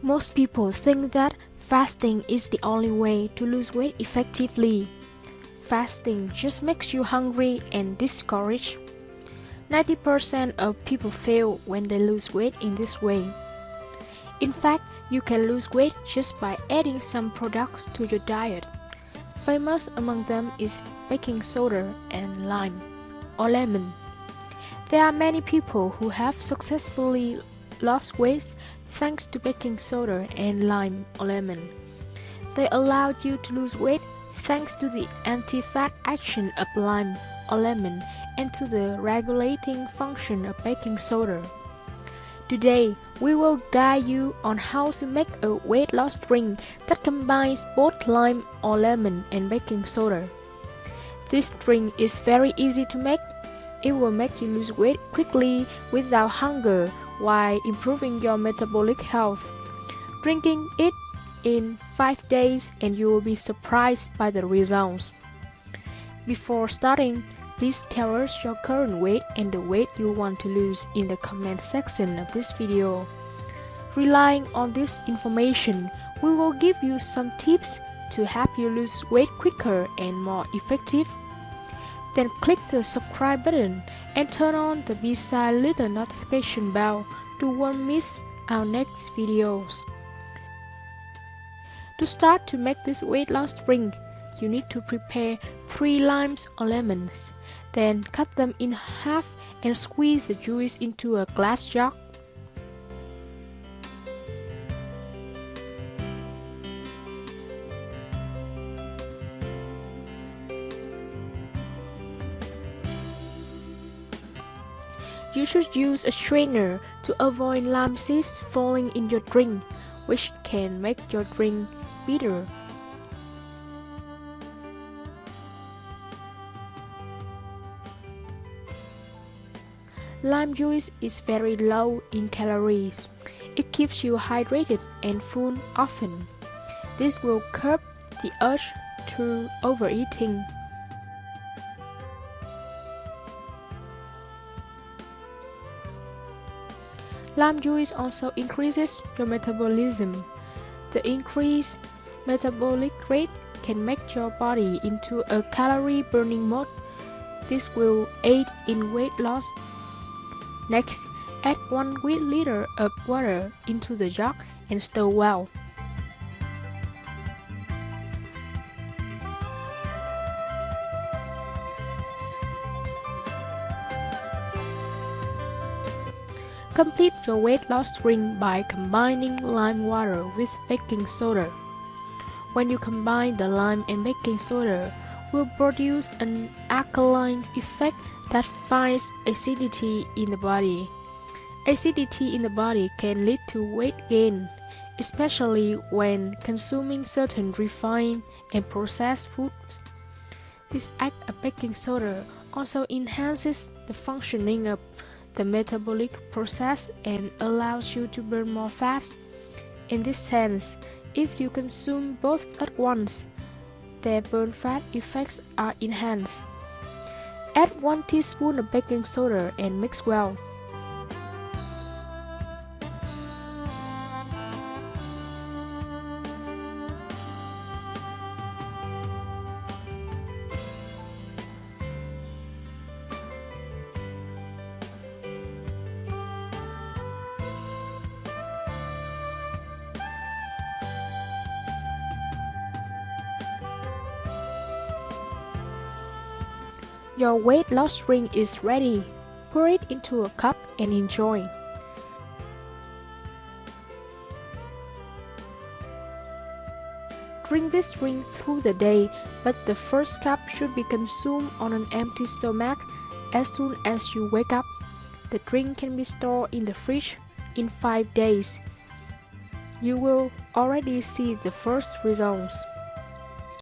Most people think that fasting is the only way to lose weight effectively. Fasting just makes you hungry and discouraged. 90% of people fail when they lose weight in this way. In fact, you can lose weight just by adding some products to your diet. Famous among them is baking soda and lime or lemon. There are many people who have successfully lost weight thanks to baking soda and lime or lemon. They allowed you to lose weight thanks to the anti-fat action of lime or lemon and to the regulating function of baking soda. Today, we will guide you on how to make a weight loss drink that combines both lime or lemon and baking soda. This drink is very easy to make. It will make you lose weight quickly without hunger while improving your metabolic health. Drinking it in 5 days and you will be surprised by the results. Before starting, please tell us your current weight and the weight you want to lose in the comment section of this video. Relying on this information, we will give you some tips to help you lose weight quicker and more effective. Then click the subscribe button and turn on the beside little notification bell to won't miss our next videos. To start to make this weight loss drink, you need to prepare 3 limes or lemons. Then cut them in half and squeeze the juice into a glass jar. You should use a strainer to avoid lime seeds falling in your drink, which can make your drink bitter. Lime juice is very low in calories. It keeps you hydrated and full often. This will curb the urge to overeating. Lime juice also increases your metabolism. The increased metabolic rate can make your body into a calorie-burning mode. This will aid in weight loss. Next, add 1 liter of water into the jug and stir well. Complete your weight loss drink by combining lime water with baking soda. When you combine the lime and baking soda, will produce an alkaline effect that fights acidity in the body. Acidity in the body can lead to weight gain, especially when consuming certain refined and processed foods. This act of baking soda also enhances the functioning of the metabolic process and allows you to burn more fat. In this sense, if you consume both at once, their burn fat effects are enhanced. Add 1 teaspoon of baking soda and mix well. Your weight loss drink is ready. Pour it into a cup and enjoy. Drink this drink through the day, but the first cup should be consumed on an empty stomach as soon as you wake up. The drink can be stored in the fridge in 5 days. You will already see the first results.